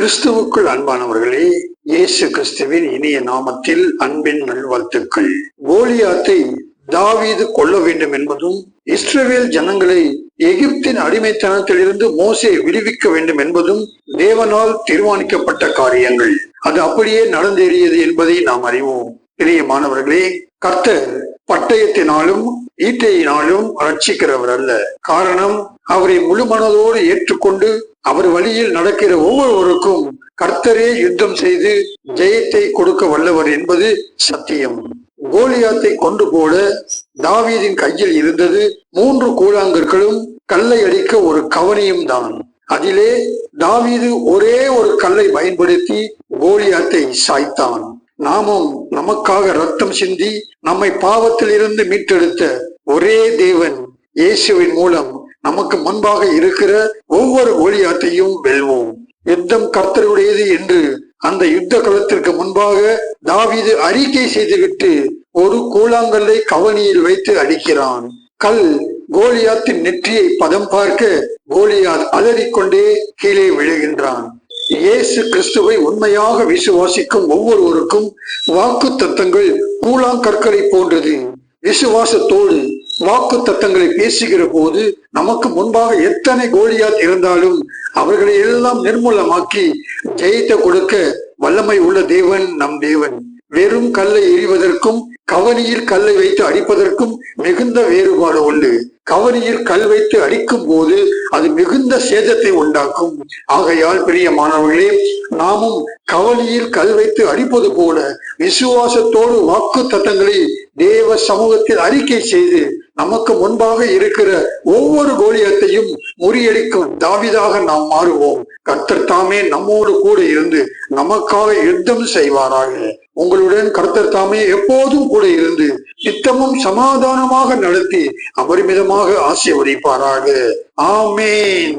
கிறிஸ்துவுக்குள் அன்பானவர்களே, இயேசு கிறிஸ்துவின் இனிய நாமத்தில் அன்பின் நல்வாழ்த்துக்கள். கோலியாத்தை தாவீது கொல்ல வேண்டும் என்பதும், இஸ்ரவேல் ஜனங்களை எகிப்தின் அடிமைத்தனத்திலிருந்து மோசே விடுவிக்க வேண்டும் என்பதும் தேவனால் தீர்மானிக்கப்பட்ட காரியங்கள். அது அப்படியே நடந்தேறியது என்பதை நாம் அறிவோம். பிரியமானவர்களே, கர்த்தர் பட்டயத்தினாலும் ஈட்டையினாலும் ரட்சிக்கிறவர் அல்ல. காரணம், அவரை முழு மனதோடு ஏற்றுக்கொண்டு அவர் வழியில் நடக்கிற ஒவ்வொருவருக்கும் கர்த்தரே யுத்தம் செய்து ஜெயத்தை கொடுக்க வல்லவர் என்பது சத்தியம். கோலியாத்தை கொண்டு போட தாவீதின் கையில் இருந்தது 3 கூழாங்கற்களும் கல்லை அடிக்க ஒரு கவனியும் தான். அதிலே தாவீது ஒரே ஒரு கல்லை பயன்படுத்தி கோலியாத்தை சாய்த்தான். நாமும் நமக்காக ரத்தம் சிந்தி நம்மை பாவத்தில் இருந்து மீட்டெடுத்த ஒரே தேவன் இயேசுவின் மூலம் நமக்கு முன்பாக இருக்கிற ஒவ்வொரு கோலியாத்தையும் வெல்வோம். யுத்தம் கர்த்தருடையது என்று அந்த யுத்த களத்திற்கு முன்பாக தாவீது அறிக்கை செய்துவிட்டு ஒரு கூழாங்கல்லை கவனியில் வைத்து அடிக்கிறான். கல் கோலியாத்தின் நெற்றியை பதம் பார்க்க கோலியாத் அலறிக்கொண்டே கீழே விழுகின்றான். இயேசு கிறிஸ்துவை உண்மையாக விசுவாசிக்கும் ஒவ்வொருவருக்கும் வாக்கு தத்தங்கள் கூழாங்கற்களை போன்றது. விசுவாசத்தோடு வாக்கு தத்தங்களை பேசுகிற போது நமக்கு முன்பாக எத்தனை கோலியாத் இருந்தாலும் அவர்களை எல்லாம் நிர்மூலமாக்கி ஜெயத்தை கொடுக்க வல்லமை உள்ள தேவன் நம் தேவன். வெறும் கல்லை எறிவதற்கும் கவனியில் கல்லை வைத்து அடிப்பதற்கும் மிகுந்த வேறுபாடு உண்டு. கவனியில் கல் வைத்து அடிக்கும் போது அது மிகுந்த சேதத்தை உண்டாக்கும். ஆகையால் பிரியமானவர்களே, நாமும் கவனியில் கல் வைத்து அடிப்பது போல விசுவாசத்தோடு வாக்கு தத்தங்களை தேவ சமூகத்தில் அறிக்கை செய்து நமக்கு முன்பாக இருக்கிற ஒவ்வொரு கோலியத்தையும் முறியடிக்கும் தாவீதாக நாம் மாறுவோம். கர்த்தர் தாமே நம்மோடு கூட இருந்து நமக்காக யுத்தம் செய்வாராக. உங்களுடன் கர்த்தர் தாமே எப்போதும் கூட இருந்து நித்தமும் சமாதானமாக நடத்தி அபரிமிதமாக ஆசீர்வதிப்பாராக. ஆமென்.